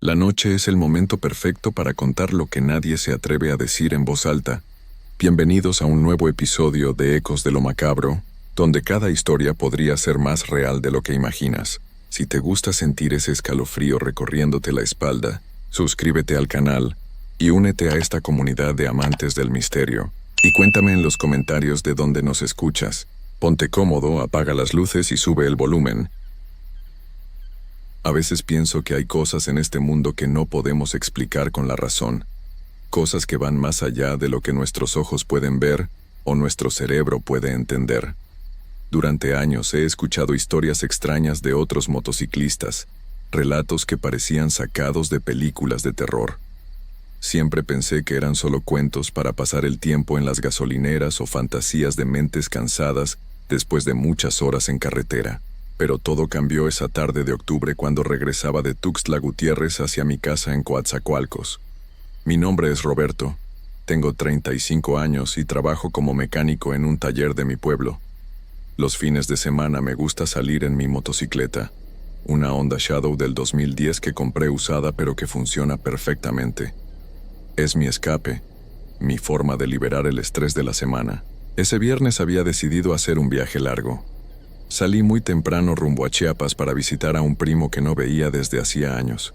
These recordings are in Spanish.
La noche es el momento perfecto para contar lo que nadie se atreve a decir en voz alta. Bienvenidos a un nuevo episodio de Ecos de lo Macabro, donde cada historia podría ser más real de lo que imaginas. Si te gusta sentir ese escalofrío recorriéndote la espalda, suscríbete al canal y únete a esta comunidad de amantes del misterio. Y cuéntame en los comentarios de dónde nos escuchas. Ponte cómodo, apaga las luces y sube el volumen. A veces pienso que hay cosas en este mundo que no podemos explicar con la razón. Cosas que van más allá de lo que nuestros ojos pueden ver o nuestro cerebro puede entender. Durante años he escuchado historias extrañas de otros motociclistas, relatos que parecían sacados de películas de terror. Siempre pensé que eran solo cuentos para pasar el tiempo en las gasolineras o fantasías de mentes cansadas después de muchas horas en carretera. Pero todo cambió esa tarde de octubre cuando regresaba de Tuxtla Gutiérrez hacia mi casa en Coatzacoalcos. Mi nombre es Roberto, tengo 35 años y trabajo como mecánico en un taller de mi pueblo. Los fines de semana me gusta salir en mi motocicleta, una Honda Shadow del 2010 que compré usada pero que funciona perfectamente. Es mi escape, mi forma de liberar el estrés de la semana. Ese viernes había decidido hacer un viaje largo. Salí muy temprano rumbo a Chiapas para visitar a un primo que no veía desde hacía años.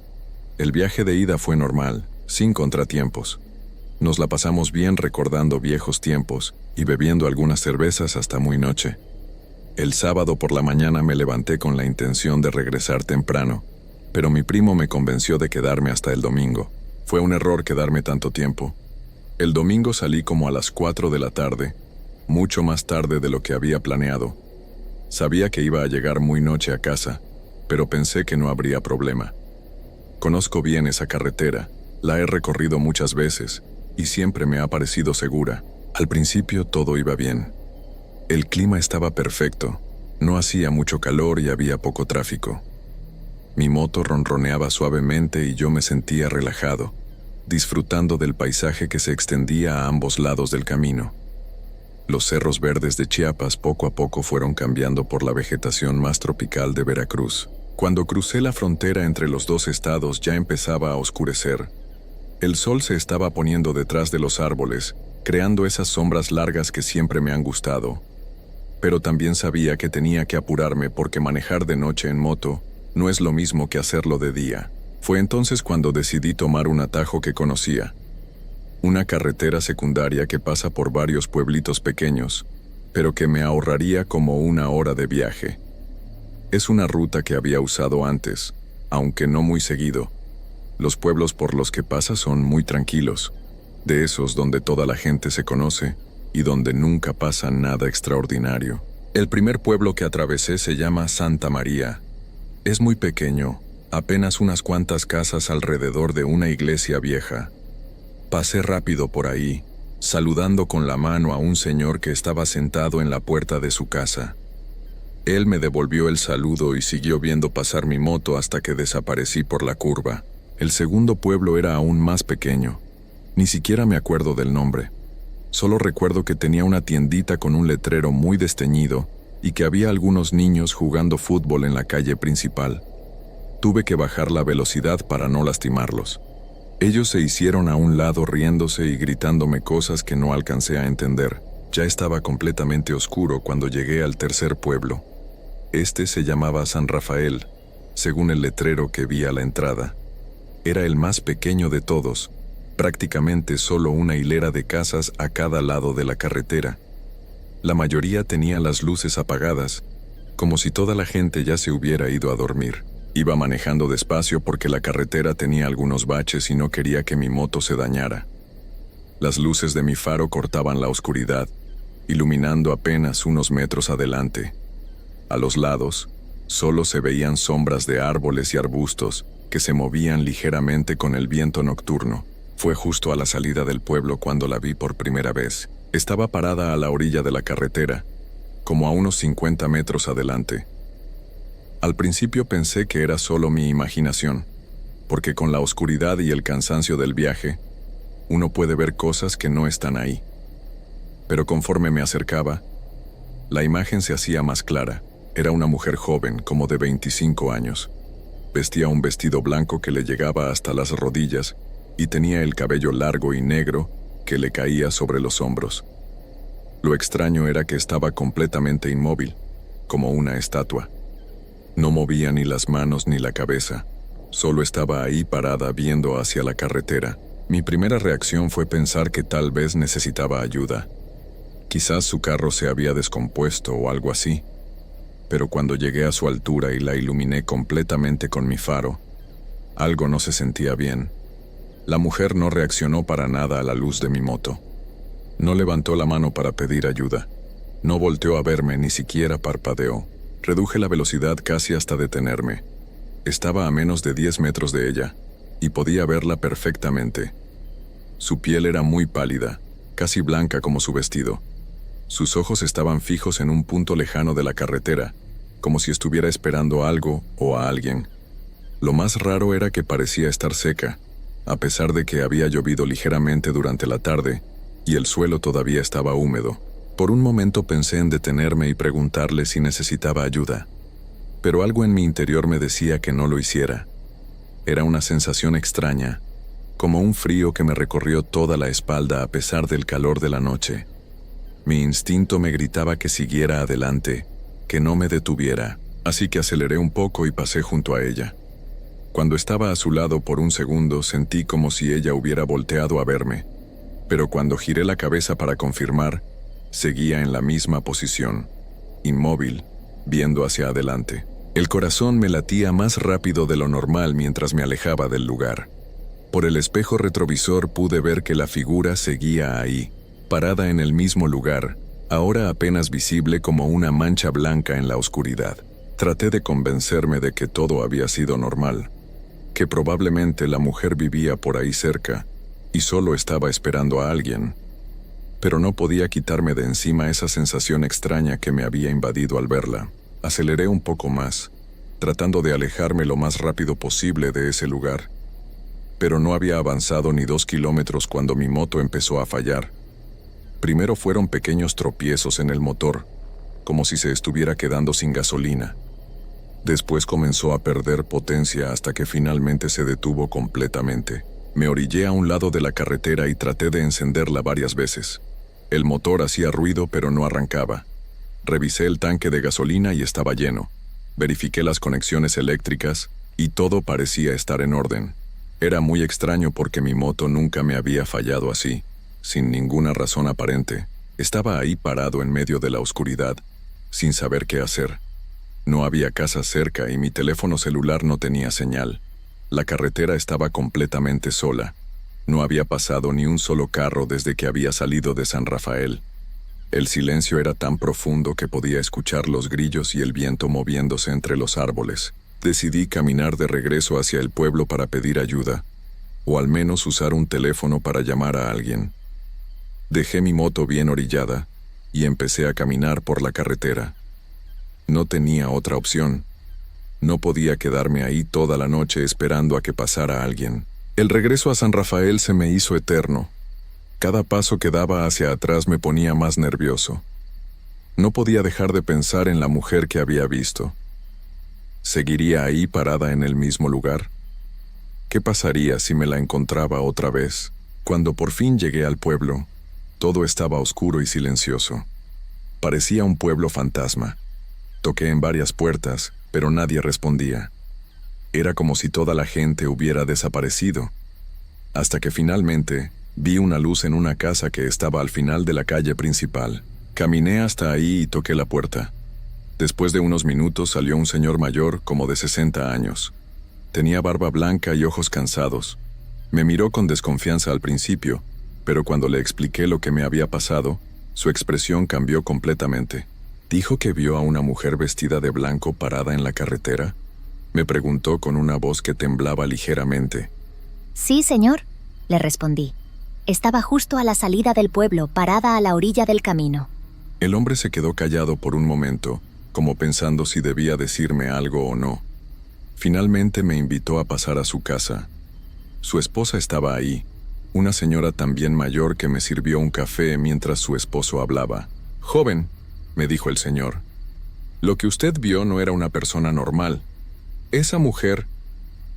El viaje de ida fue normal, sin contratiempos. Nos la pasamos bien recordando viejos tiempos y bebiendo algunas cervezas hasta muy noche. El sábado por la mañana me levanté con la intención de regresar temprano, pero mi primo me convenció de quedarme hasta el domingo. Fue un error quedarme tanto tiempo. El domingo salí como a las 4 de la tarde, mucho más tarde de lo que había planeado. Sabía que iba a llegar muy noche a casa, pero pensé que no habría problema. Conozco bien esa carretera, la he recorrido muchas veces, y siempre me ha parecido segura. Al principio todo iba bien. El clima estaba perfecto, no hacía mucho calor y había poco tráfico. Mi moto ronroneaba suavemente y yo me sentía relajado, disfrutando del paisaje que se extendía a ambos lados del camino. Los cerros verdes de Chiapas poco a poco fueron cambiando por la vegetación más tropical de Veracruz. Cuando crucé la frontera entre los dos estados ya empezaba a oscurecer. El sol se estaba poniendo detrás de los árboles, creando esas sombras largas que siempre me han gustado. Pero también sabía que tenía que apurarme porque manejar de noche en moto no es lo mismo que hacerlo de día. Fue entonces cuando decidí tomar un atajo que conocía. Una carretera secundaria que pasa por varios pueblitos pequeños, pero que me ahorraría como 1 hora de viaje. Es una ruta que había usado antes, aunque no muy seguido. Los pueblos por los que pasa son muy tranquilos, de esos donde toda la gente se conoce y donde nunca pasa nada extraordinario. El primer pueblo que atravesé se llama Santa María. Es muy pequeño, apenas unas cuantas casas alrededor de una iglesia vieja. Pasé rápido por ahí, saludando con la mano a un señor que estaba sentado en la puerta de su casa. Él me devolvió el saludo y siguió viendo pasar mi moto hasta que desaparecí por la curva. El segundo pueblo era aún más pequeño. Ni siquiera me acuerdo del nombre. Solo recuerdo que tenía una tiendita con un letrero muy desteñido y que había algunos niños jugando fútbol en la calle principal. Tuve que bajar la velocidad para no lastimarlos. Ellos se hicieron a un lado riéndose y gritándome cosas que no alcancé a entender. Ya estaba completamente oscuro cuando llegué al tercer pueblo. Este se llamaba San Rafael, según el letrero que vi a la entrada. Era el más pequeño de todos, prácticamente solo una hilera de casas a cada lado de la carretera. La mayoría tenía las luces apagadas, como si toda la gente ya se hubiera ido a dormir. Iba manejando despacio porque la carretera tenía algunos baches y no quería que mi moto se dañara. Las luces de mi faro cortaban la oscuridad, iluminando apenas unos metros adelante. A los lados, solo se veían sombras de árboles y arbustos que se movían ligeramente con el viento nocturno. Fue justo a la salida del pueblo cuando la vi por primera vez. Estaba parada a la orilla de la carretera, como a unos 50 metros adelante. Al principio pensé que era solo mi imaginación, porque con la oscuridad y el cansancio del viaje, uno puede ver cosas que no están ahí. Pero conforme me acercaba, la imagen se hacía más clara. Era una mujer joven, como de 25 años. Vestía un vestido blanco que le llegaba hasta las rodillas y tenía el cabello largo y negro que le caía sobre los hombros. Lo extraño era que estaba completamente inmóvil, como una estatua. No movía ni las manos ni la cabeza, solo estaba ahí parada viendo hacia la carretera. Mi primera reacción fue pensar que tal vez necesitaba ayuda. Quizás su carro se había descompuesto o algo así. Pero cuando llegué a su altura y la iluminé completamente con mi faro, algo no se sentía bien. La mujer no reaccionó para nada a la luz de mi moto. No levantó la mano para pedir ayuda. No volteó a verme, ni siquiera parpadeó. Reduje la velocidad casi hasta detenerme. Estaba a menos de 10 metros de ella, y podía verla perfectamente. Su piel era muy pálida, casi blanca como su vestido. Sus ojos estaban fijos en un punto lejano de la carretera, como si estuviera esperando algo o a alguien. Lo más raro era que parecía estar seca, a pesar de que había llovido ligeramente durante la tarde, y el suelo todavía estaba húmedo. Por un momento pensé en detenerme y preguntarle si necesitaba ayuda, pero algo en mi interior me decía que no lo hiciera. Era una sensación extraña, como un frío que me recorrió toda la espalda a pesar del calor de la noche. Mi instinto me gritaba que siguiera adelante, que no me detuviera, así que aceleré un poco y pasé junto a ella. Cuando estaba a su lado por un segundo sentí como si ella hubiera volteado a verme, pero cuando giré la cabeza para confirmar, seguía en la misma posición, inmóvil, viendo hacia adelante. El corazón me latía más rápido de lo normal mientras me alejaba del lugar. Por el espejo retrovisor pude ver que la figura seguía ahí, parada en el mismo lugar, ahora apenas visible como una mancha blanca en la oscuridad. Traté de convencerme de que todo había sido normal, que probablemente la mujer vivía por ahí cerca y solo estaba esperando a alguien. Pero no podía quitarme de encima esa sensación extraña que me había invadido al verla. Aceleré un poco más, tratando de alejarme lo más rápido posible de ese lugar. Pero no había avanzado ni 2 kilómetros cuando mi moto empezó a fallar. Primero fueron pequeños tropiezos en el motor, como si se estuviera quedando sin gasolina. Después comenzó a perder potencia hasta que finalmente se detuvo completamente. Me orillé a un lado de la carretera y traté de encenderla varias veces. El motor hacía ruido pero no arrancaba. Revisé el tanque de gasolina y estaba lleno. Verifiqué las conexiones eléctricas y todo parecía estar en orden. Era muy extraño porque mi moto nunca me había fallado así. Sin ninguna razón aparente, estaba ahí parado en medio de la oscuridad, sin saber qué hacer. No había casa cerca y mi teléfono celular no tenía señal. La carretera estaba completamente sola. No había pasado ni un solo carro desde que había salido de San Rafael. El silencio era tan profundo que podía escuchar los grillos y el viento moviéndose entre los árboles. Decidí caminar de regreso hacia el pueblo para pedir ayuda, o al menos usar un teléfono para llamar a alguien. Dejé mi moto bien orillada y empecé a caminar por la carretera. No tenía otra opción. No podía quedarme ahí toda la noche esperando a que pasara alguien. El regreso a San Rafael se me hizo eterno. Cada paso que daba hacia atrás me ponía más nervioso. No podía dejar de pensar en la mujer que había visto. ¿Seguiría ahí parada en el mismo lugar? ¿Qué pasaría si me la encontraba otra vez? Cuando por fin llegué al pueblo, todo estaba oscuro y silencioso. Parecía un pueblo fantasma. Toqué en varias puertas, pero nadie respondía. Era como si toda la gente hubiera desaparecido. Hasta que finalmente vi una luz en una casa que estaba al final de la calle principal. Caminé hasta ahí y toqué la puerta. Después de unos minutos salió un señor mayor, como de 60 años. Tenía barba blanca y ojos cansados. Me miró con desconfianza al principio, pero cuando le expliqué lo que me había pasado, su expresión cambió completamente. ¿Dijo que vio a una mujer vestida de blanco parada en la carretera? Me preguntó con una voz que temblaba ligeramente. Sí, señor, le respondí. Estaba justo a la salida del pueblo, parada a la orilla del camino. El hombre se quedó callado por un momento, como pensando si debía decirme algo o no. Finalmente me invitó a pasar a su casa. Su esposa estaba ahí, una señora también mayor que me sirvió un café mientras su esposo hablaba. «Joven», me dijo el señor, «lo que usted vio no era una persona normal. Esa mujer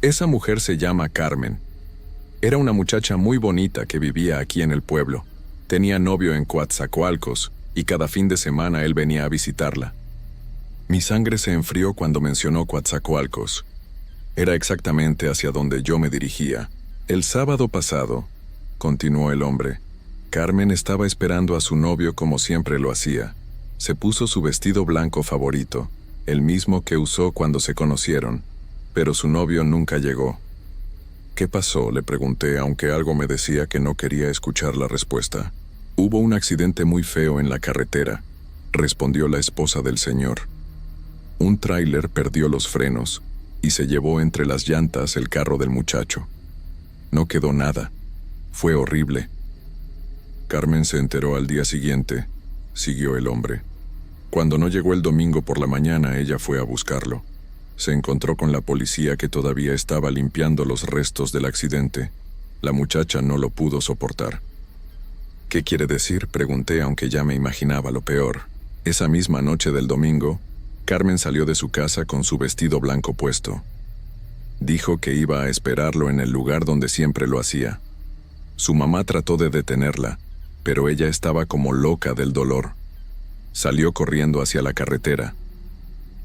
Esa mujer se llama Carmen. Era una muchacha muy bonita que vivía aquí en el pueblo. Tenía novio en Coatzacoalcos y cada fin de semana él venía a visitarla. Mi sangre se enfrió cuando mencionó Coatzacoalcos. Era exactamente hacia donde yo me dirigía. El sábado pasado, continuó el hombre, Carmen estaba esperando a su novio como siempre lo hacía. Se puso su vestido blanco favorito, el mismo que usó cuando se conocieron, pero su novio nunca llegó. ¿Qué pasó?, le pregunté, aunque algo me decía que no quería escuchar la respuesta. Hubo un accidente muy feo en la carretera, respondió la esposa del señor. Un tráiler perdió los frenos y se llevó entre las llantas el carro del muchacho. No quedó nada. Fue horrible. Carmen se enteró al día siguiente, siguió el hombre. Cuando no llegó el domingo por la mañana, ella fue a buscarlo. Se encontró con la policía que todavía estaba limpiando los restos del accidente. La muchacha no lo pudo soportar. ¿Qué quiere decir?, pregunté, aunque ya me imaginaba lo peor. Esa misma noche del domingo, Carmen salió de su casa con su vestido blanco puesto. Dijo que iba a esperarlo en el lugar donde siempre lo hacía. Su mamá trató de detenerla, pero ella estaba como loca del dolor. Salió corriendo hacia la carretera.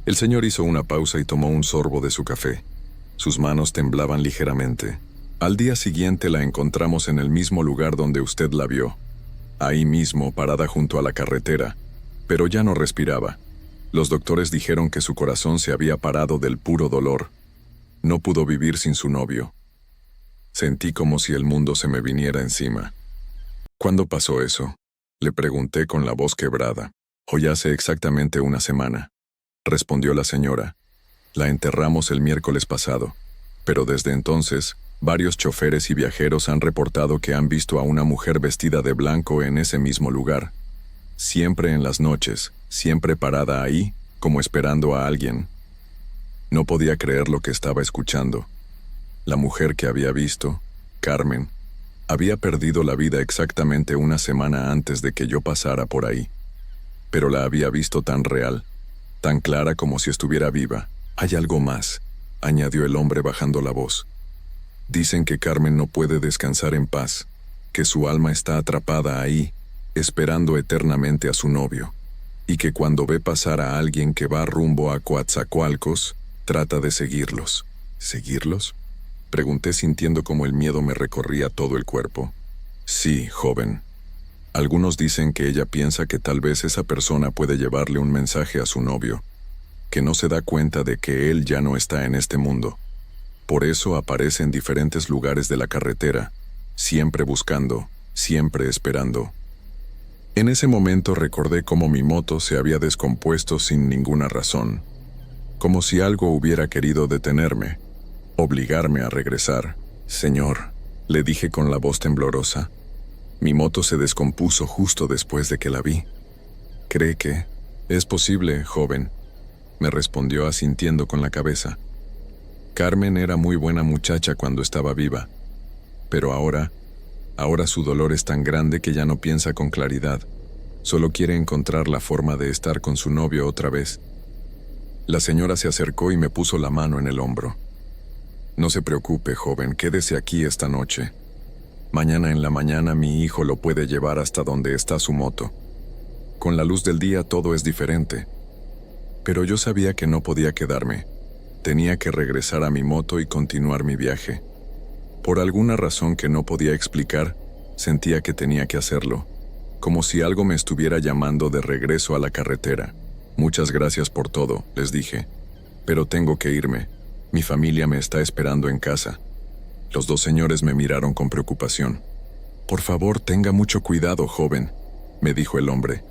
El señor hizo una pausa y tomó un sorbo de su café. Sus manos temblaban ligeramente. Al día siguiente la encontramos en el mismo lugar donde usted la vio. Ahí mismo, parada junto a la carretera, pero ya no respiraba. Los doctores dijeron que su corazón se había parado del puro dolor. No pudo vivir sin su novio. Sentí como si el mundo se me viniera encima. ¿Cuándo pasó eso?, le pregunté con la voz quebrada. Hoy hace exactamente una semana, respondió la señora. La enterramos el miércoles pasado, pero desde entonces, varios choferes y viajeros han reportado que han visto a una mujer vestida de blanco en ese mismo lugar. Siempre en las noches, siempre parada ahí, como esperando a alguien. No podía creer lo que estaba escuchando. La mujer que había visto, Carmen, había perdido la vida exactamente una semana antes de que yo pasara por ahí. Pero la había visto tan real, tan clara como si estuviera viva. Hay algo más, añadió el hombre bajando la voz. Dicen que Carmen no puede descansar en paz, que su alma está atrapada ahí, esperando eternamente a su novio, y que cuando ve pasar a alguien que va rumbo a Coatzacoalcos, trata de seguirlos. ¿Seguirlos?, pregunté sintiendo como el miedo me recorría todo el cuerpo. Sí, joven. Algunos dicen que ella piensa que tal vez esa persona puede llevarle un mensaje a su novio, que no se da cuenta de que él ya no está en este mundo. Por eso aparece en diferentes lugares de la carretera, siempre buscando, siempre esperando. En ese momento recordé cómo mi moto se había descompuesto sin ninguna razón, como si algo hubiera querido detenerme, obligarme a regresar. Señor, le dije con la voz temblorosa, mi moto se descompuso justo después de que la vi. ¿Cree que es posible, joven?, me respondió asintiendo con la cabeza. Carmen era muy buena muchacha cuando estaba viva, pero ahora su dolor es tan grande que ya no piensa con claridad. Solo quiere encontrar la forma de estar con su novio otra vez. La señora se acercó y me puso la mano en el hombro. No se preocupe, joven, quédese aquí esta noche. Mañana en la mañana mi hijo lo puede llevar hasta donde está su moto. Con la luz del día todo es diferente. Pero yo sabía que no podía quedarme. Tenía que regresar a mi moto y continuar mi viaje. Por alguna razón que no podía explicar, sentía que tenía que hacerlo, como si algo me estuviera llamando de regreso a la carretera. Muchas gracias por todo, les dije, pero tengo que irme. Mi familia me está esperando en casa. Los dos señores me miraron con preocupación. Por favor, tenga mucho cuidado, joven, me dijo el hombre.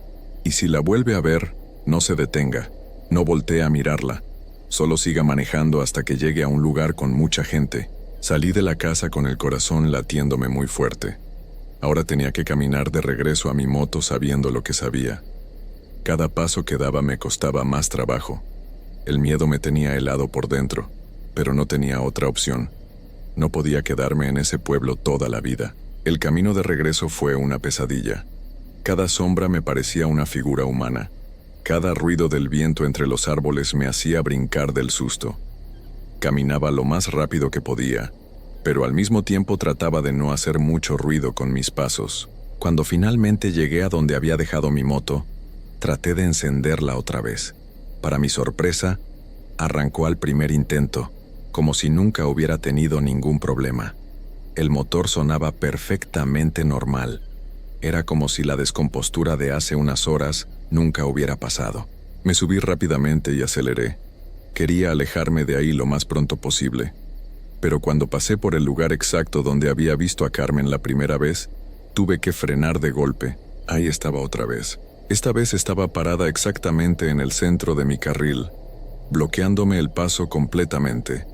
Y si la vuelve a ver, no se detenga, no voltee a mirarla. Solo siga manejando hasta que llegue a un lugar con mucha gente. Salí de la casa con el corazón latiéndome muy fuerte. Ahora tenía que caminar de regreso a mi moto sabiendo lo que sabía. Cada paso que daba me costaba más trabajo. El miedo me tenía helado por dentro, pero no tenía otra opción. No podía quedarme en ese pueblo toda la vida. El camino de regreso fue una pesadilla. Cada sombra me parecía una figura humana. Cada ruido del viento entre los árboles me hacía brincar del susto. Caminaba lo más rápido que podía, pero al mismo tiempo trataba de no hacer mucho ruido con mis pasos. Cuando finalmente llegué a donde había dejado mi moto, traté de encenderla otra vez. Para mi sorpresa, arrancó al primer intento, como si nunca hubiera tenido ningún problema. El motor sonaba perfectamente normal. Era como si la descompostura de hace unas horas nunca hubiera pasado. Me subí rápidamente y aceleré. Quería alejarme de ahí lo más pronto posible. Pero cuando pasé por el lugar exacto donde había visto a Carmen la primera vez, tuve que frenar de golpe. Ahí estaba otra vez. Esta vez estaba parada exactamente en el centro de mi carril, bloqueándome el paso completamente.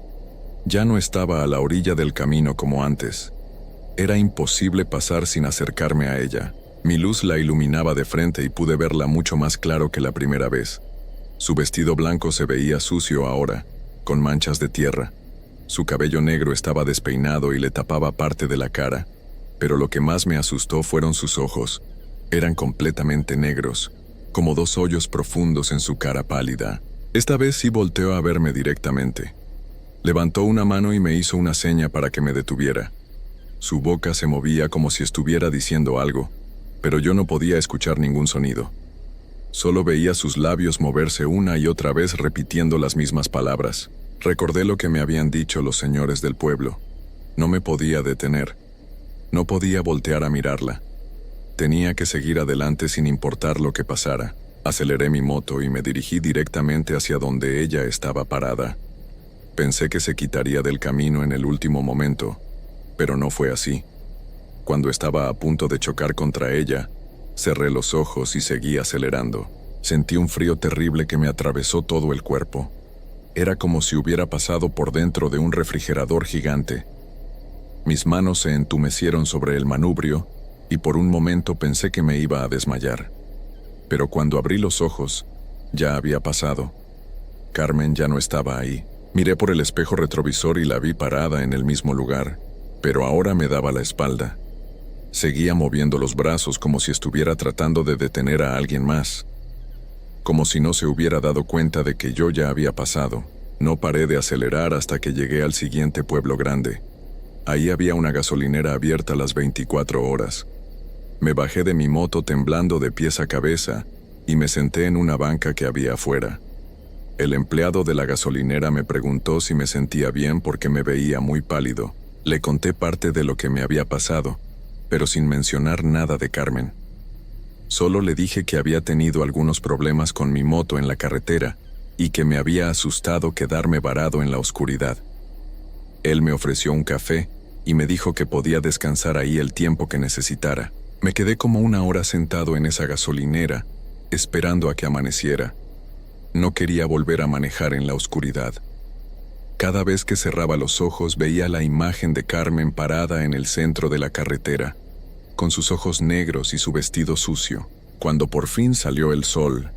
Ya no estaba a la orilla del camino como antes. Era imposible pasar sin acercarme a ella. Mi luz la iluminaba de frente y pude verla mucho más claro que la primera vez. Su vestido blanco se veía sucio ahora, con manchas de tierra. Su cabello negro estaba despeinado y le tapaba parte de la cara, pero lo que más me asustó fueron sus ojos. Eran completamente negros, como dos hoyos profundos en su cara pálida. Esta vez sí volteó a verme directamente. Levantó una mano y me hizo una seña para que me detuviera. Su boca se movía como si estuviera diciendo algo, pero yo no podía escuchar ningún sonido. Solo veía sus labios moverse una y otra vez repitiendo las mismas palabras. Recordé lo que me habían dicho los señores del pueblo. No me podía detener. No podía voltear a mirarla. Tenía que seguir adelante sin importar lo que pasara. Aceleré mi moto y me dirigí directamente hacia donde ella estaba parada. Pensé que se quitaría del camino en el último momento, pero no fue así. Cuando estaba a punto de chocar contra ella, cerré los ojos y seguí acelerando. Sentí un frío terrible que me atravesó todo el cuerpo. Era como si hubiera pasado por dentro de un refrigerador gigante. Mis manos se entumecieron sobre el manubrio y por un momento pensé que me iba a desmayar. Pero cuando abrí los ojos, ya había pasado. Carmen ya no estaba ahí. Miré por el espejo retrovisor y la vi parada en el mismo lugar, pero ahora me daba la espalda. Seguía moviendo los brazos como si estuviera tratando de detener a alguien más. Como si no se hubiera dado cuenta de que yo ya había pasado. No paré de acelerar hasta que llegué al siguiente pueblo grande. Ahí había una gasolinera abierta las 24 horas. Me bajé de mi moto temblando de pies a cabeza y me senté en una banca que había afuera. El empleado de la gasolinera me preguntó si me sentía bien porque me veía muy pálido. Le conté parte de lo que me había pasado, pero sin mencionar nada de Carmen. Solo le dije que había tenido algunos problemas con mi moto en la carretera y que me había asustado quedarme varado en la oscuridad. Él me ofreció un café y me dijo que podía descansar ahí el tiempo que necesitara. Me quedé como una hora sentado en esa gasolinera, esperando a que amaneciera. No quería volver a manejar en la oscuridad. Cada vez que cerraba los ojos veía la imagen de Carmen parada en el centro de la carretera, con sus ojos negros y su vestido sucio. Cuando por fin salió el sol,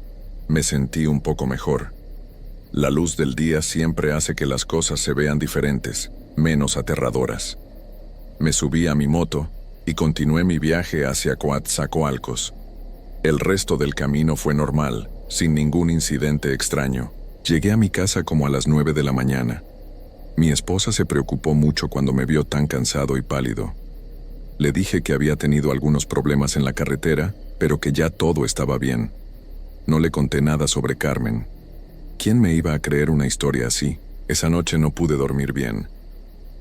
me sentí un poco mejor. La luz del día siempre hace que las cosas se vean diferentes, menos aterradoras. Me subí a mi moto y continué mi viaje hacia Coatzacoalcos. El resto del camino fue normal, sin ningún incidente extraño. Llegué a mi casa como a las 9 de la mañana. Mi esposa se preocupó mucho cuando me vio tan cansado y pálido. Le dije que había tenido algunos problemas en la carretera, pero que ya todo estaba bien. No le conté nada sobre Carmen. ¿Quién me iba a creer una historia así? Esa noche no pude dormir bien.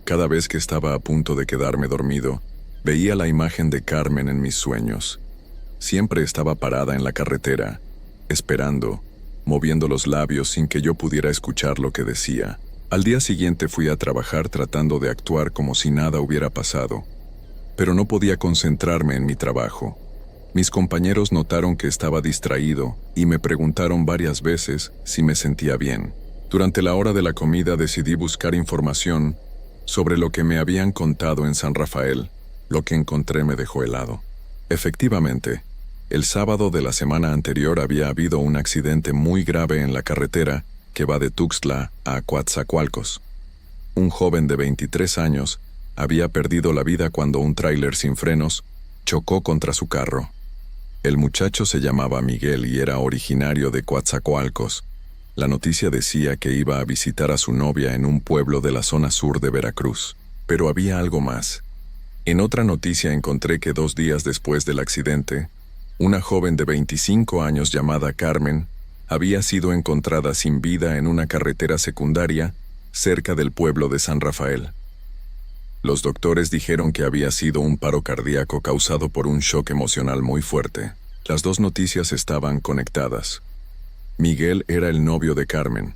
Cada vez que estaba a punto de quedarme dormido, veía la imagen de Carmen en mis sueños. Siempre estaba parada en la carretera, esperando, moviendo los labios sin que yo pudiera escuchar lo que decía. Al día siguiente fui a trabajar tratando de actuar como si nada hubiera pasado, pero no podía concentrarme en mi trabajo. Mis compañeros notaron que estaba distraído y me preguntaron varias veces si me sentía bien. Durante la hora de la comida decidí buscar información sobre lo que me habían contado en San Rafael. Lo que encontré me dejó helado. Efectivamente, el sábado de la semana anterior había habido un accidente muy grave en la carretera que va de Tuxtla a Coatzacoalcos. Un joven de 23 años había perdido la vida cuando un tráiler sin frenos chocó contra su carro. El muchacho se llamaba Miguel y era originario de Coatzacoalcos. La noticia decía que iba a visitar a su novia en un pueblo de la zona sur de Veracruz. Pero había algo más. En otra noticia encontré que 2 días después del accidente, una joven de 25 años llamada Carmen había sido encontrada sin vida en una carretera secundaria cerca del pueblo de San Rafael. Los doctores dijeron que había sido un paro cardíaco causado por un shock emocional muy fuerte. Las 2 noticias estaban conectadas. Miguel era el novio de Carmen.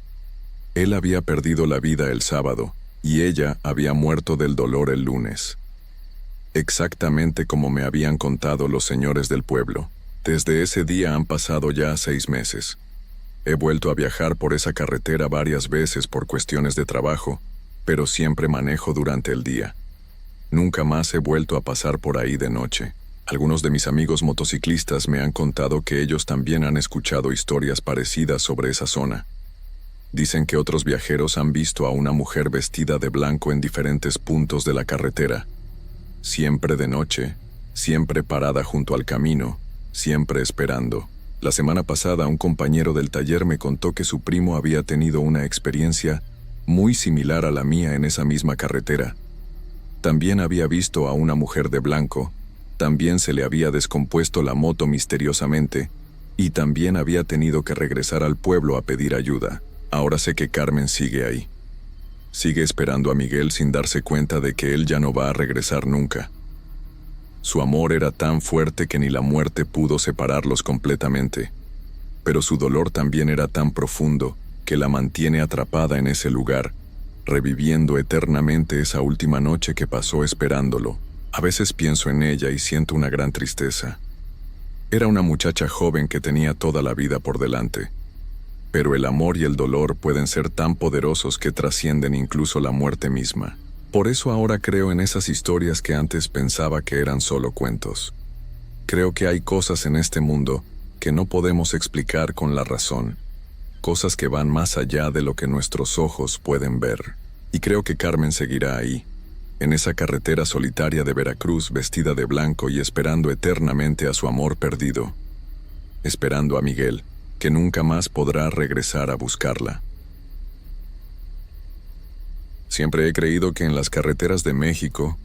Él había perdido la vida el sábado, y ella había muerto del dolor el lunes. Exactamente como me habían contado los señores del pueblo. Desde ese día han pasado ya 6 meses. He vuelto a viajar por esa carretera varias veces por cuestiones de trabajo, pero siempre manejo durante el día. Nunca más he vuelto a pasar por ahí de noche. Algunos de mis amigos motociclistas me han contado que ellos también han escuchado historias parecidas sobre esa zona. Dicen que otros viajeros han visto a una mujer vestida de blanco en diferentes puntos de la carretera. Siempre de noche, siempre parada junto al camino, siempre esperando. La semana pasada un compañero del taller me contó que su primo había tenido una experiencia muy similar a la mía en esa misma carretera. También había visto a una mujer de blanco, también se le había descompuesto la moto misteriosamente, y también había tenido que regresar al pueblo a pedir ayuda. Ahora sé que Carmen sigue ahí. Sigue esperando a Miguel sin darse cuenta de que él ya no va a regresar nunca. Su amor era tan fuerte que ni la muerte pudo separarlos completamente. Pero su dolor también era tan profundo que la mantiene atrapada en ese lugar, reviviendo eternamente esa última noche que pasó esperándolo. A veces pienso en ella y siento una gran tristeza. Era una muchacha joven que tenía toda la vida por delante. Pero el amor y el dolor pueden ser tan poderosos que trascienden incluso la muerte misma. Por eso ahora creo en esas historias que antes pensaba que eran solo cuentos. Creo que hay cosas en este mundo que no podemos explicar con la razón, cosas que van más allá de lo que nuestros ojos pueden ver. Y creo que Carmen seguirá ahí, en esa carretera solitaria de Veracruz vestida de blanco y esperando eternamente a su amor perdido. Esperando a Miguel, que nunca más podrá regresar a buscarla. Siempre he creído que en las carreteras de México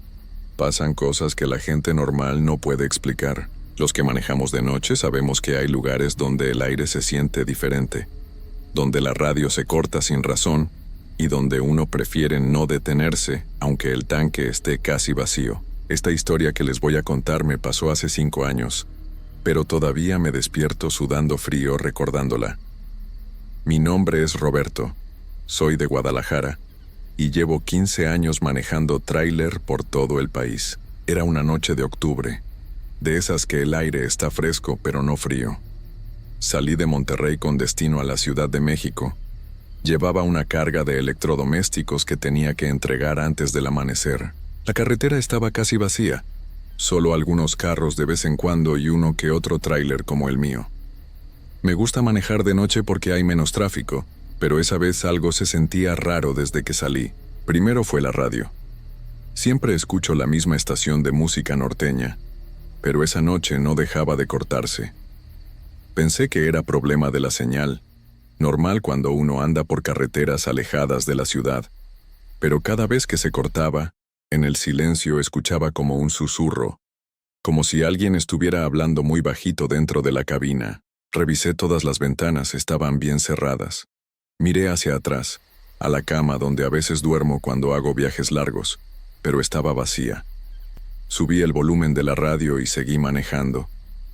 pasan cosas que la gente normal no puede explicar. Los que manejamos de noche sabemos que hay lugares donde el aire se siente diferente, donde la radio se corta sin razón y donde uno prefiere no detenerse aunque el tanque esté casi vacío. Esta historia que les voy a contar me pasó hace 5 años, pero todavía me despierto sudando frío recordándola. Mi nombre es Roberto, soy de Guadalajara, y llevo 15 años manejando tráiler por todo el país. Era una noche de octubre, de esas que el aire está fresco pero no frío. Salí de Monterrey con destino a la Ciudad de México. Llevaba una carga de electrodomésticos que tenía que entregar antes del amanecer. La carretera estaba casi vacía, solo algunos carros de vez en cuando y uno que otro tráiler como el mío. Me gusta manejar de noche porque hay menos tráfico, pero esa vez algo se sentía raro desde que salí. Primero fue la radio. Siempre escucho la misma estación de música norteña, pero esa noche no dejaba de cortarse. Pensé que era problema de la señal, normal cuando uno anda por carreteras alejadas de la ciudad, pero cada vez que se cortaba, en el silencio escuchaba como un susurro, como si alguien estuviera hablando muy bajito dentro de la cabina. Revisé todas las ventanas, estaban bien cerradas. Miré hacia atrás, a la cama donde a veces duermo cuando hago viajes largos, pero estaba vacía. Subí el volumen de la radio y seguí manejando,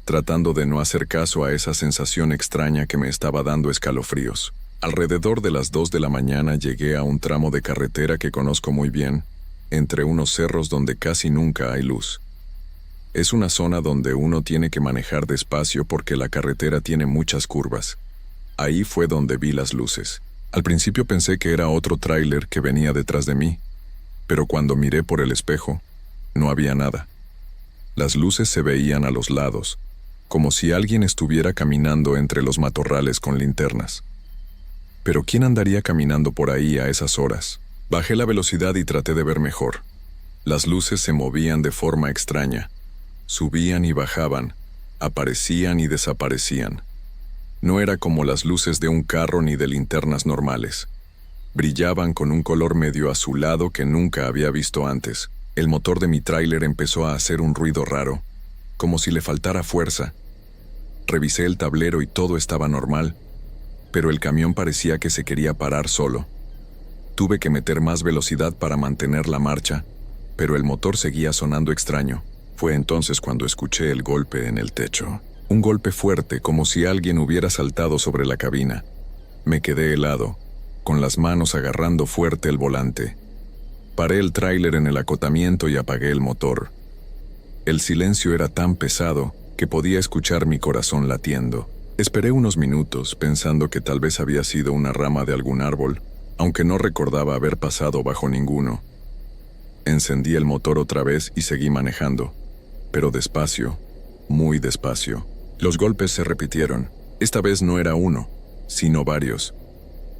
tratando de no hacer caso a esa sensación extraña que me estaba dando escalofríos. Alrededor de las 2 de la mañana llegué a un tramo de carretera que conozco muy bien, entre unos cerros donde casi nunca hay luz. Es una zona donde uno tiene que manejar despacio porque la carretera tiene muchas curvas. Ahí fue donde vi las luces. Al principio pensé que era otro tráiler que venía detrás de mí, pero cuando miré por el espejo, no había nada. Las luces se veían a los lados, como si alguien estuviera caminando entre los matorrales con linternas. Pero ¿quién andaría caminando por ahí a esas horas? Bajé la velocidad y traté de ver mejor. Las luces se movían de forma extraña. Subían y bajaban, aparecían y desaparecían. No era como las luces de un carro ni de linternas normales. Brillaban con un color medio azulado que nunca había visto antes. El motor de mi tráiler empezó a hacer un ruido raro, como si le faltara fuerza. Revisé el tablero y todo estaba normal, pero el camión parecía que se quería parar solo. Tuve que meter más velocidad para mantener la marcha, pero el motor seguía sonando extraño. Fue entonces cuando escuché el golpe en el techo. Un golpe fuerte, como si alguien hubiera saltado sobre la cabina. Me quedé helado, con las manos agarrando fuerte el volante. Paré el tráiler en el acotamiento y apagué el motor. El silencio era tan pesado que podía escuchar mi corazón latiendo. Esperé unos minutos, pensando que tal vez había sido una rama de algún árbol, aunque no recordaba haber pasado bajo ninguno. Encendí el motor otra vez y seguí manejando, pero despacio, muy despacio. Los golpes se repitieron. Esta vez no era uno, sino varios,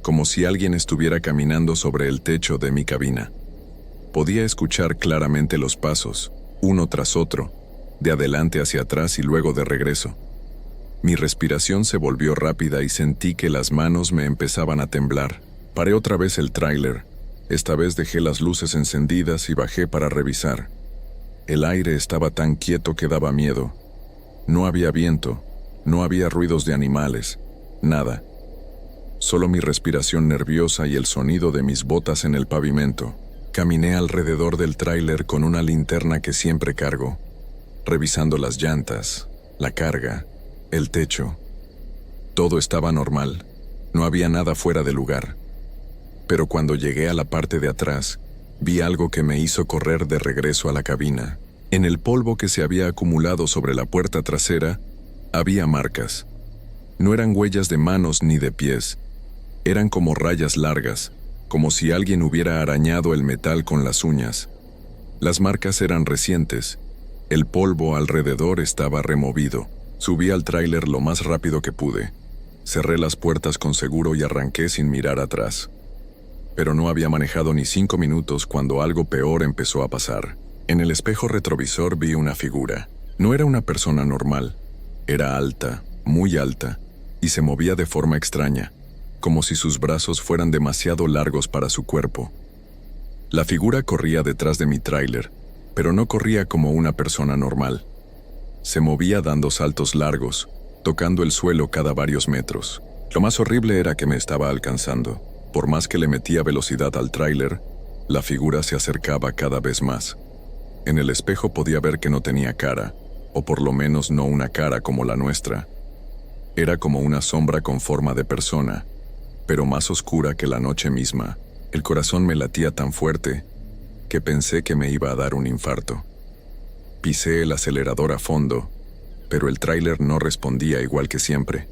como si alguien estuviera caminando sobre el techo de mi cabina. Podía escuchar claramente los pasos, uno tras otro, de adelante hacia atrás y luego de regreso. Mi respiración se volvió rápida y sentí que las manos me empezaban a temblar. Paré otra vez el tráiler. Esta vez dejé las luces encendidas y bajé para revisar. El aire estaba tan quieto que daba miedo. No había viento, no había ruidos de animales, nada. Solo mi respiración nerviosa y el sonido de mis botas en el pavimento. Caminé alrededor del tráiler con una linterna que siempre cargo, revisando las llantas, la carga, el techo. Todo estaba normal, no había nada fuera de lugar. Pero cuando llegué a la parte de atrás, vi algo que me hizo correr de regreso a la cabina. En el polvo que se había acumulado sobre la puerta trasera, había marcas. No eran huellas de manos ni de pies, eran como rayas largas, como si alguien hubiera arañado el metal con las uñas. Las marcas eran recientes, el polvo alrededor estaba removido. Subí al tráiler lo más rápido que pude. Cerré las puertas con seguro y arranqué sin mirar atrás. Pero no había manejado ni 5 minutos cuando algo peor empezó a pasar. En el espejo retrovisor vi una figura. No era una persona normal. Era alta, muy alta, y se movía de forma extraña, como si sus brazos fueran demasiado largos para su cuerpo. La figura corría detrás de mi tráiler, pero no corría como una persona normal. Se movía dando saltos largos, tocando el suelo cada varios metros. Lo más horrible era que me estaba alcanzando. Por más que le metía velocidad al tráiler, la figura se acercaba cada vez más. En el espejo podía ver que no tenía cara, o por lo menos no una cara como la nuestra. Era como una sombra con forma de persona, pero más oscura que la noche misma. El corazón me latía tan fuerte que pensé que me iba a dar un infarto. Pisé el acelerador a fondo, pero el tráiler no respondía igual que siempre.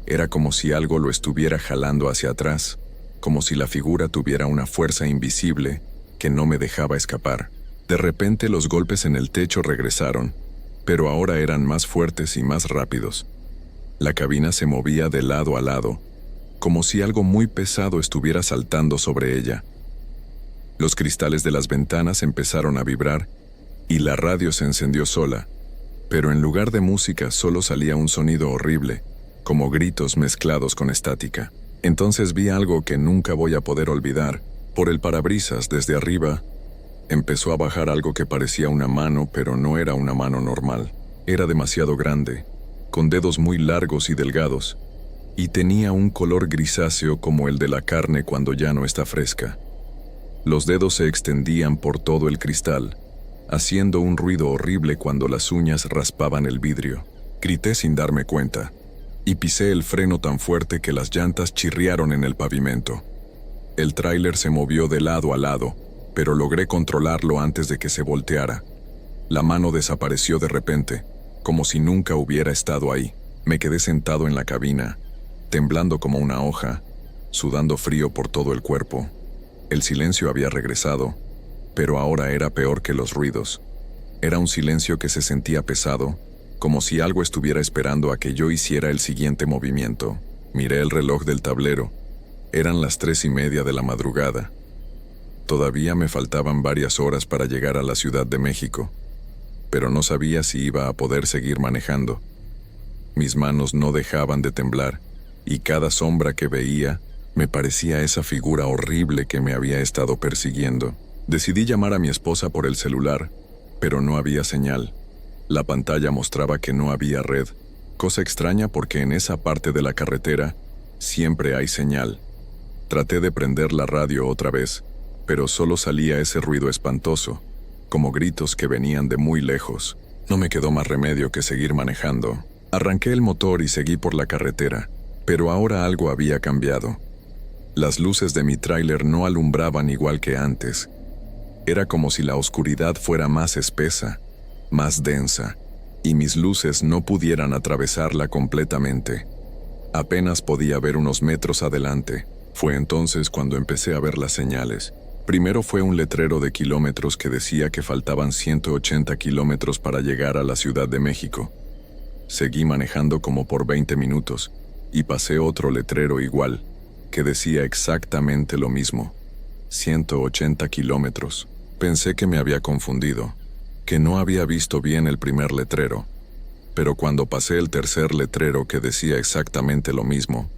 Era como si algo lo estuviera jalando hacia atrás, como si la figura tuviera una fuerza invisible que no me dejaba escapar. De repente los golpes en el techo regresaron, pero ahora eran más fuertes y más rápidos. La cabina se movía de lado a lado, como si algo muy pesado estuviera saltando sobre ella. Los cristales de las ventanas empezaron a vibrar y la radio se encendió sola, pero en lugar de música solo salía un sonido horrible, como gritos mezclados con estática. Entonces vi algo que nunca voy a poder olvidar. Por el parabrisas, desde arriba, empezó a bajar algo que parecía una mano, pero no era una mano normal. Era demasiado grande, con dedos muy largos y delgados, y tenía un color grisáceo como el de la carne cuando ya no está fresca. Los dedos se extendían por todo el cristal, haciendo un ruido horrible cuando las uñas raspaban el vidrio. Grité sin darme cuenta, y pisé el freno tan fuerte que las llantas chirriaron en el pavimento. El tráiler se movió de lado a lado, pero logré controlarlo antes de que se volteara. La mano desapareció de repente, como si nunca hubiera estado ahí. Me quedé sentado en la cabina, temblando como una hoja, sudando frío por todo el cuerpo. El silencio había regresado, pero ahora era peor que los ruidos. Era un silencio que se sentía pesado, como si algo estuviera esperando a que yo hiciera el siguiente movimiento. Miré el reloj del tablero. Eran las 3:30 de la madrugada. Todavía me faltaban varias horas para llegar a la Ciudad de México, pero no sabía si iba a poder seguir manejando. Mis manos no dejaban de temblar, y cada sombra que veía me parecía esa figura horrible que me había estado persiguiendo. Decidí llamar a mi esposa por el celular, pero no había señal. La pantalla mostraba que no había red, cosa extraña porque en esa parte de la carretera siempre hay señal. Traté de prender la radio otra vez, pero solo salía ese ruido espantoso, como gritos que venían de muy lejos. No me quedó más remedio que seguir manejando. Arranqué el motor y seguí por la carretera, pero ahora algo había cambiado. Las luces de mi tráiler no alumbraban igual que antes. Era como si la oscuridad fuera más espesa, más densa, y mis luces no pudieran atravesarla completamente. Apenas podía ver unos metros adelante. Fue entonces cuando empecé a ver las señales. Primero fue un letrero de kilómetros que decía que faltaban 180 kilómetros para llegar a la Ciudad de México. Seguí manejando como por 20 minutos, y pasé otro letrero igual, que decía exactamente lo mismo. 180 kilómetros. Pensé que me había confundido, que no había visto bien el primer letrero, pero cuando pasé el tercer letrero que decía exactamente lo mismo,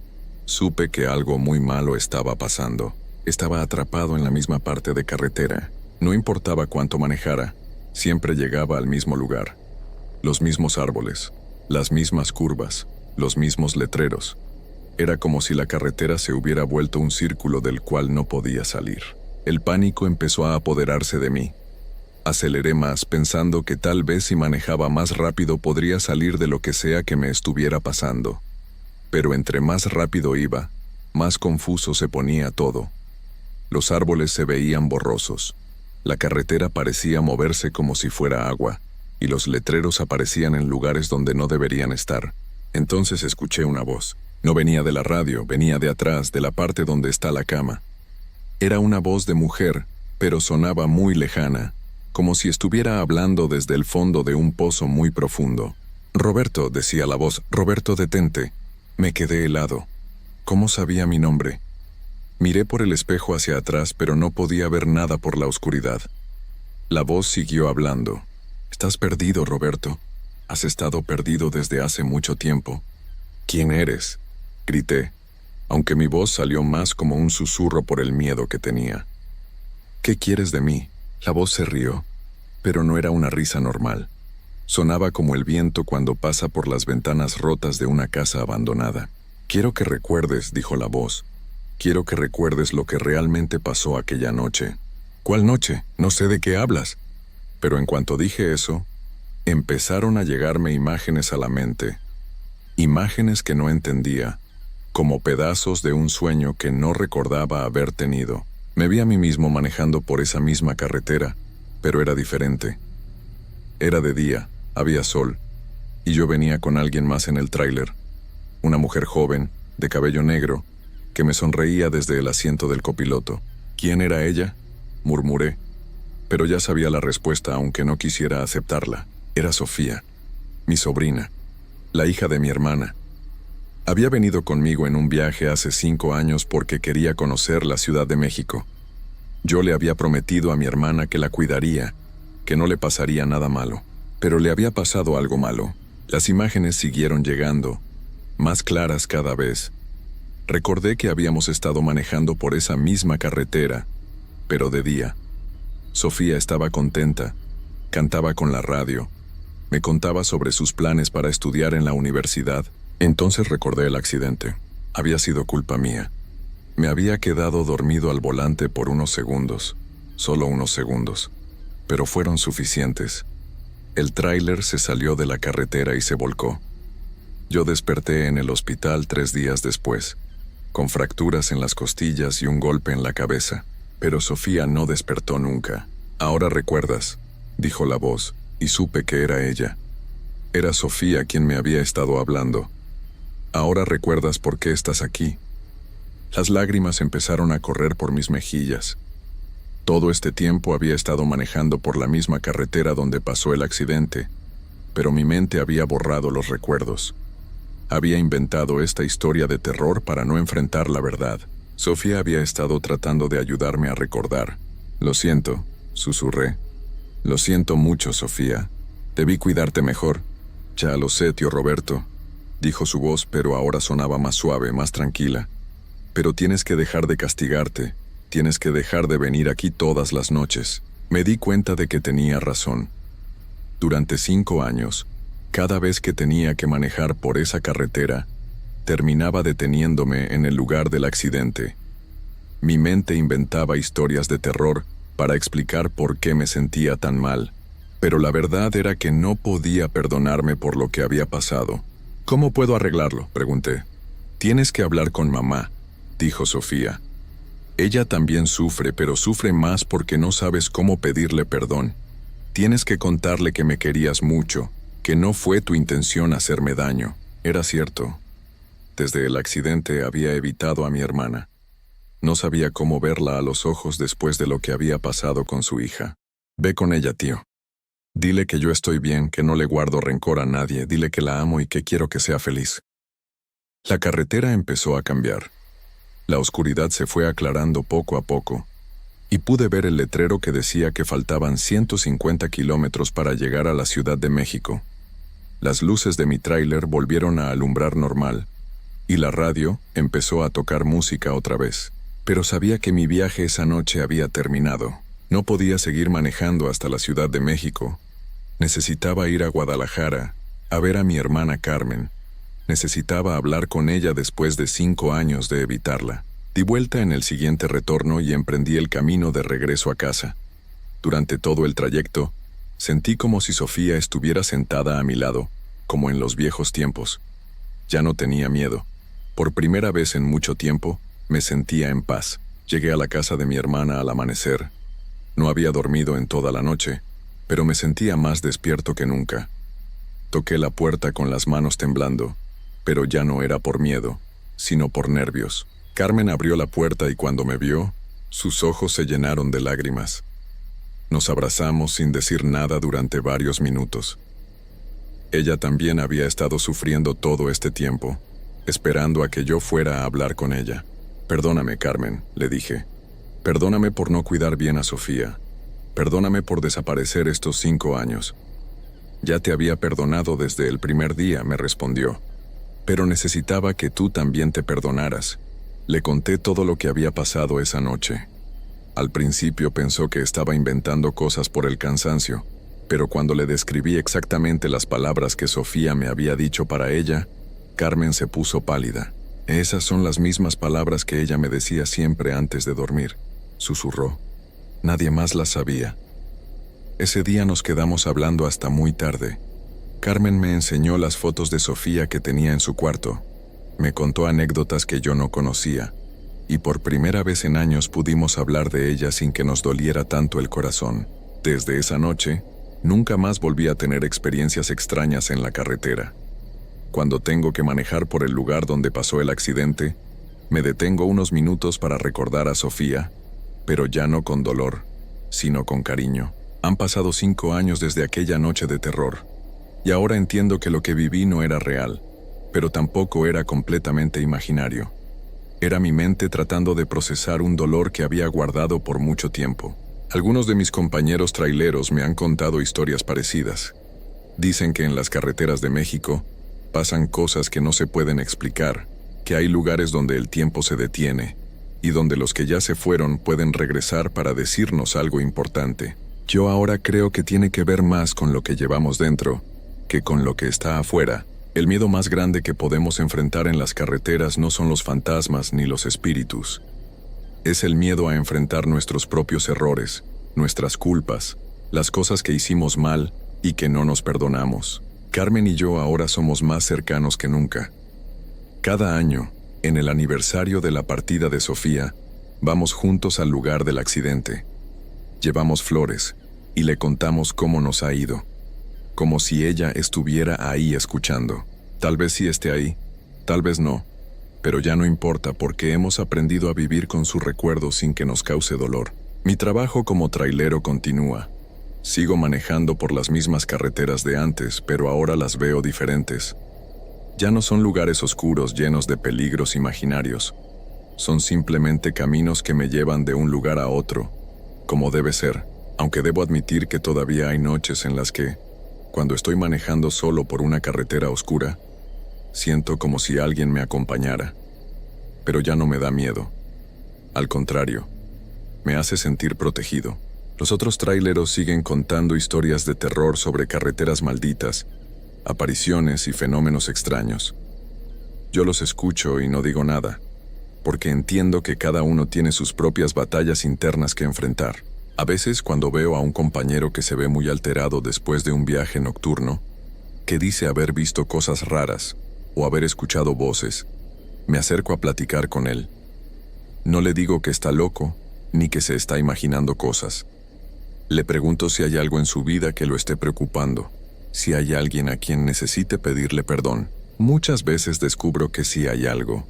supe que algo muy malo estaba pasando. Estaba atrapado en la misma parte de carretera. No importaba cuánto manejara, siempre llegaba al mismo lugar. Los mismos árboles, las mismas curvas, los mismos letreros. Era como si la carretera se hubiera vuelto un círculo del cual no podía salir. El pánico empezó a apoderarse de mí. Aceleré más pensando que tal vez si manejaba más rápido podría salir de lo que sea que me estuviera pasando. Pero entre más rápido iba, más confuso se ponía todo. Los árboles se veían borrosos. La carretera parecía moverse como si fuera agua, y los letreros aparecían en lugares donde no deberían estar. Entonces escuché una voz. No venía de la radio, venía de atrás, de la parte donde está la cama. Era una voz de mujer, pero sonaba muy lejana, como si estuviera hablando desde el fondo de un pozo muy profundo. «Roberto», decía la voz, «Roberto, detente». Me quedé helado. ¿Cómo sabía mi nombre? Miré por el espejo hacia atrás, pero no podía ver nada por la oscuridad. La voz siguió hablando. «Estás perdido, Roberto. Has estado perdido desde hace mucho tiempo». «¿Quién eres?», grité, aunque mi voz salió más como un susurro por el miedo que tenía. «¿Qué quieres de mí?». La voz se rió, pero no era una risa normal. Sonaba como el viento cuando pasa por las ventanas rotas de una casa abandonada. «Quiero que recuerdes», dijo la voz. «Quiero que recuerdes lo que realmente pasó aquella noche». «¿Cuál noche? No sé de qué hablas». Pero en cuanto dije eso, empezaron a llegarme imágenes a la mente. Imágenes que no entendía, como pedazos de un sueño que no recordaba haber tenido. Me vi a mí mismo manejando por esa misma carretera, pero era diferente. Era de día, había sol, y yo venía con alguien más en el tráiler. Una mujer joven, de cabello negro, que me sonreía desde el asiento del copiloto. ¿Quién era ella?, murmuré, pero ya sabía la respuesta aunque no quisiera aceptarla. Era Sofía, mi sobrina, la hija de mi hermana. Había venido conmigo en un viaje hace 5 años porque quería conocer la Ciudad de México. Yo le había prometido a mi hermana que la cuidaría, que no le pasaría nada malo. Pero le había pasado algo malo. Las imágenes siguieron llegando, más claras cada vez. Recordé que habíamos estado manejando por esa misma carretera, pero de día. Sofía estaba contenta, cantaba con la radio, me contaba sobre sus planes para estudiar en la universidad. Entonces recordé el accidente. Había sido culpa mía. Me había quedado dormido al volante por unos segundos, solo unos segundos, pero fueron suficientes. El tráiler se salió de la carretera y se volcó. Yo desperté en el hospital 3 días después, con fracturas en las costillas y un golpe en la cabeza. Pero Sofía no despertó nunca. «Ahora recuerdas», dijo la voz, y supe que era ella. Era Sofía quien me había estado hablando. «Ahora recuerdas por qué estás aquí». Las lágrimas empezaron a correr por mis mejillas. Todo este tiempo había estado manejando por la misma carretera donde pasó el accidente, pero mi mente había borrado los recuerdos. Había inventado esta historia de terror para no enfrentar la verdad. Sofía había estado tratando de ayudarme a recordar. «Lo siento», susurré. «Lo siento mucho, Sofía. Debí cuidarte mejor». «Ya lo sé, tío Roberto». dijo su voz, pero ahora sonaba más suave, más tranquila. Pero tienes que dejar de castigarte, tienes que dejar de venir aquí todas las noches. Me di cuenta de que tenía razón. Durante 5 años, cada vez que tenía que manejar por esa carretera, terminaba deteniéndome en el lugar del accidente. Mi mente inventaba historias de terror para explicar por qué me sentía tan mal, pero la verdad era que no podía perdonarme por lo que había pasado. ¿Cómo puedo arreglarlo?, pregunté. Tienes que hablar con mamá, dijo Sofía. Ella también sufre, pero sufre más porque no sabes cómo pedirle perdón. Tienes que contarle que me querías mucho, que no fue tu intención hacerme daño. Era cierto. Desde el accidente había evitado a mi hermana. No sabía cómo verla a los ojos después de lo que había pasado con su hija. Ve con ella, tío. Dile que yo estoy bien, que no le guardo rencor a nadie, dile que la amo y que quiero que sea feliz. La carretera empezó a cambiar. La oscuridad se fue aclarando poco a poco, y pude ver el letrero que decía que faltaban 150 kilómetros para llegar a la Ciudad de México. Las luces de mi tráiler volvieron a alumbrar normal, y la radio empezó a tocar música otra vez. Pero sabía que mi viaje esa noche había terminado. No podía seguir manejando hasta la Ciudad de México. Necesitaba ir a Guadalajara, a ver a mi hermana Carmen. Necesitaba hablar con ella después de 5 años de evitarla. Di vuelta en el siguiente retorno y emprendí el camino de regreso a casa. Durante todo el trayecto, sentí como si Sofía estuviera sentada a mi lado, como en los viejos tiempos. Ya no tenía miedo. Por primera vez en mucho tiempo, me sentía en paz. Llegué a la casa de mi hermana al amanecer. No había dormido en toda la noche, pero me sentía más despierto que nunca. Toqué la puerta con las manos temblando, pero ya no era por miedo, sino por nervios. Carmen abrió la puerta y cuando me vio, sus ojos se llenaron de lágrimas. Nos abrazamos sin decir nada durante varios minutos. Ella también había estado sufriendo todo este tiempo, esperando a que yo fuera a hablar con ella. Perdóname, Carmen, le dije. Perdóname por no cuidar bien a Sofía. Perdóname por desaparecer estos 5 años. Ya te había perdonado desde el primer día, me respondió. Pero necesitaba que tú también te perdonaras. Le conté todo lo que había pasado esa noche. Al principio pensó que estaba inventando cosas por el cansancio, pero cuando le describí exactamente las palabras que Sofía me había dicho para ella, Carmen se puso pálida. Esas son las mismas palabras que ella me decía siempre antes de dormir, susurró. Nadie más las sabía. Ese día nos quedamos hablando hasta muy tarde. Carmen me enseñó las fotos de Sofía que tenía en su cuarto. Me contó anécdotas que yo no conocía, y por primera vez en años pudimos hablar de ella sin que nos doliera tanto el corazón. Desde esa noche, nunca más volví a tener experiencias extrañas en la carretera. Cuando tengo que manejar por el lugar donde pasó el accidente, me detengo unos minutos para recordar a Sofía, pero ya no con dolor, sino con cariño. Han pasado 5 años desde aquella noche de terror, y ahora entiendo que lo que viví no era real, pero tampoco era completamente imaginario. Era mi mente tratando de procesar un dolor que había guardado por mucho tiempo. Algunos de mis compañeros traileros me han contado historias parecidas. Dicen que en las carreteras de México pasan cosas que no se pueden explicar, que hay lugares donde el tiempo se detiene, y donde los que ya se fueron pueden regresar para decirnos algo importante. Yo ahora creo que tiene que ver más con lo que llevamos dentro, que con lo que está afuera. El miedo más grande que podemos enfrentar en las carreteras no son los fantasmas ni los espíritus. Es el miedo a enfrentar nuestros propios errores, nuestras culpas, las cosas que hicimos mal y que no nos perdonamos. Carmen y yo ahora somos más cercanos que nunca. Cada año, en el aniversario de la partida de Sofía, vamos juntos al lugar del accidente. Llevamos flores y le contamos cómo nos ha ido, como si ella estuviera ahí escuchando. Tal vez sí esté ahí, tal vez no, pero ya no importa porque hemos aprendido a vivir con su recuerdo sin que nos cause dolor. Mi trabajo como trailero continúa. Sigo manejando por las mismas carreteras de antes, pero ahora las veo diferentes. Ya no son lugares oscuros llenos de peligros imaginarios. Son simplemente caminos que me llevan de un lugar a otro, como debe ser, aunque debo admitir que todavía hay noches en las que, cuando estoy manejando solo por una carretera oscura, Siento como si alguien me acompañara. Pero ya no me da miedo. Al contrario, me hace sentir protegido. Los otros tráileros siguen contando historias de terror sobre carreteras malditas, apariciones y fenómenos extraños. Yo los escucho y no digo nada, porque entiendo que cada uno tiene sus propias batallas internas que enfrentar. A veces, cuando veo a un compañero que se ve muy alterado después de un viaje nocturno, que dice haber visto cosas raras o haber escuchado voces, me acerco a platicar con él. No le digo que está loco, ni que se está imaginando cosas. Le pregunto si hay algo en su vida que lo esté preocupando, si hay alguien a quien necesite pedirle perdón. Muchas veces descubro que sí hay algo.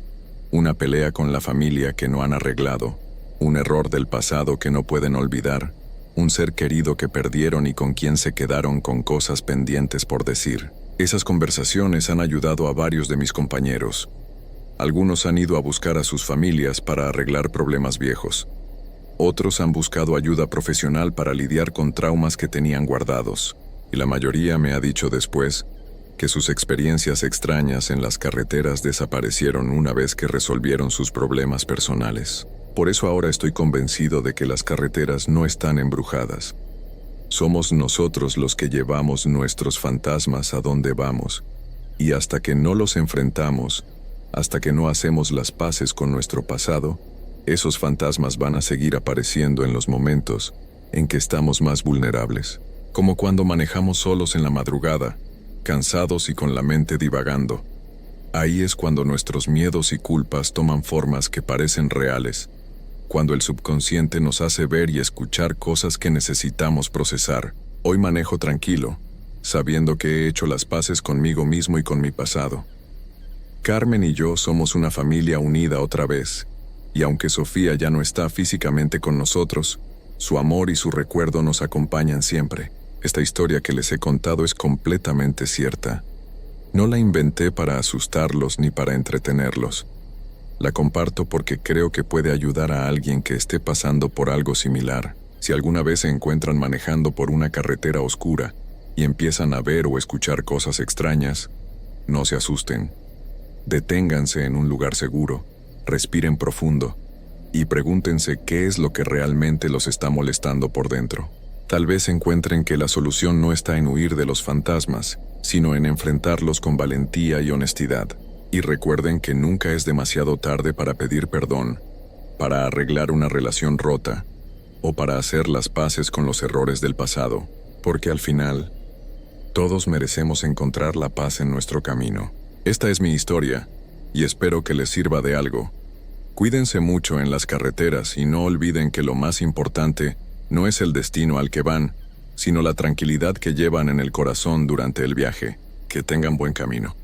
Una pelea con la familia que no han arreglado, un error del pasado que no pueden olvidar, un ser querido que perdieron y con quien se quedaron con cosas pendientes por decir. Esas conversaciones han ayudado a varios de mis compañeros. Algunos han ido a buscar a sus familias para arreglar problemas viejos. Otros han buscado ayuda profesional para lidiar con traumas que tenían guardados. Y la mayoría me ha dicho después que sus experiencias extrañas en las carreteras desaparecieron una vez que resolvieron sus problemas personales. Por eso ahora estoy convencido de que las carreteras no están embrujadas. Somos nosotros los que llevamos nuestros fantasmas a donde vamos, y hasta que no los enfrentamos, hasta que no hacemos las paces con nuestro pasado, esos fantasmas van a seguir apareciendo en los momentos en que estamos más vulnerables. Como cuando manejamos solos en la madrugada, cansados y con la mente divagando. Ahí es cuando nuestros miedos y culpas toman formas que parecen reales, cuando el subconsciente nos hace ver y escuchar cosas que necesitamos procesar. Hoy manejo tranquilo, sabiendo que he hecho las paces conmigo mismo y con mi pasado. Carmen y yo somos una familia unida otra vez, y aunque Sofía ya no está físicamente con nosotros, su amor y su recuerdo nos acompañan siempre. Esta historia que les he contado es completamente cierta. No la inventé para asustarlos ni para entretenerlos. La comparto porque creo que puede ayudar a alguien que esté pasando por algo similar. Si alguna vez se encuentran manejando por una carretera oscura y empiezan a ver o escuchar cosas extrañas, no se asusten. Deténganse en un lugar seguro, respiren profundo y pregúntense qué es lo que realmente los está molestando por dentro. Tal vez encuentren que la solución no está en huir de los fantasmas, sino en enfrentarlos con valentía y honestidad. Y recuerden que nunca es demasiado tarde para pedir perdón, para arreglar una relación rota, o para hacer las paces con los errores del pasado, porque al final, todos merecemos encontrar la paz en nuestro camino. Esta es mi historia, y espero que les sirva de algo. Cuídense mucho en las carreteras y no olviden que lo más importante no es el destino al que van, sino la tranquilidad que llevan en el corazón durante el viaje. Que tengan buen camino.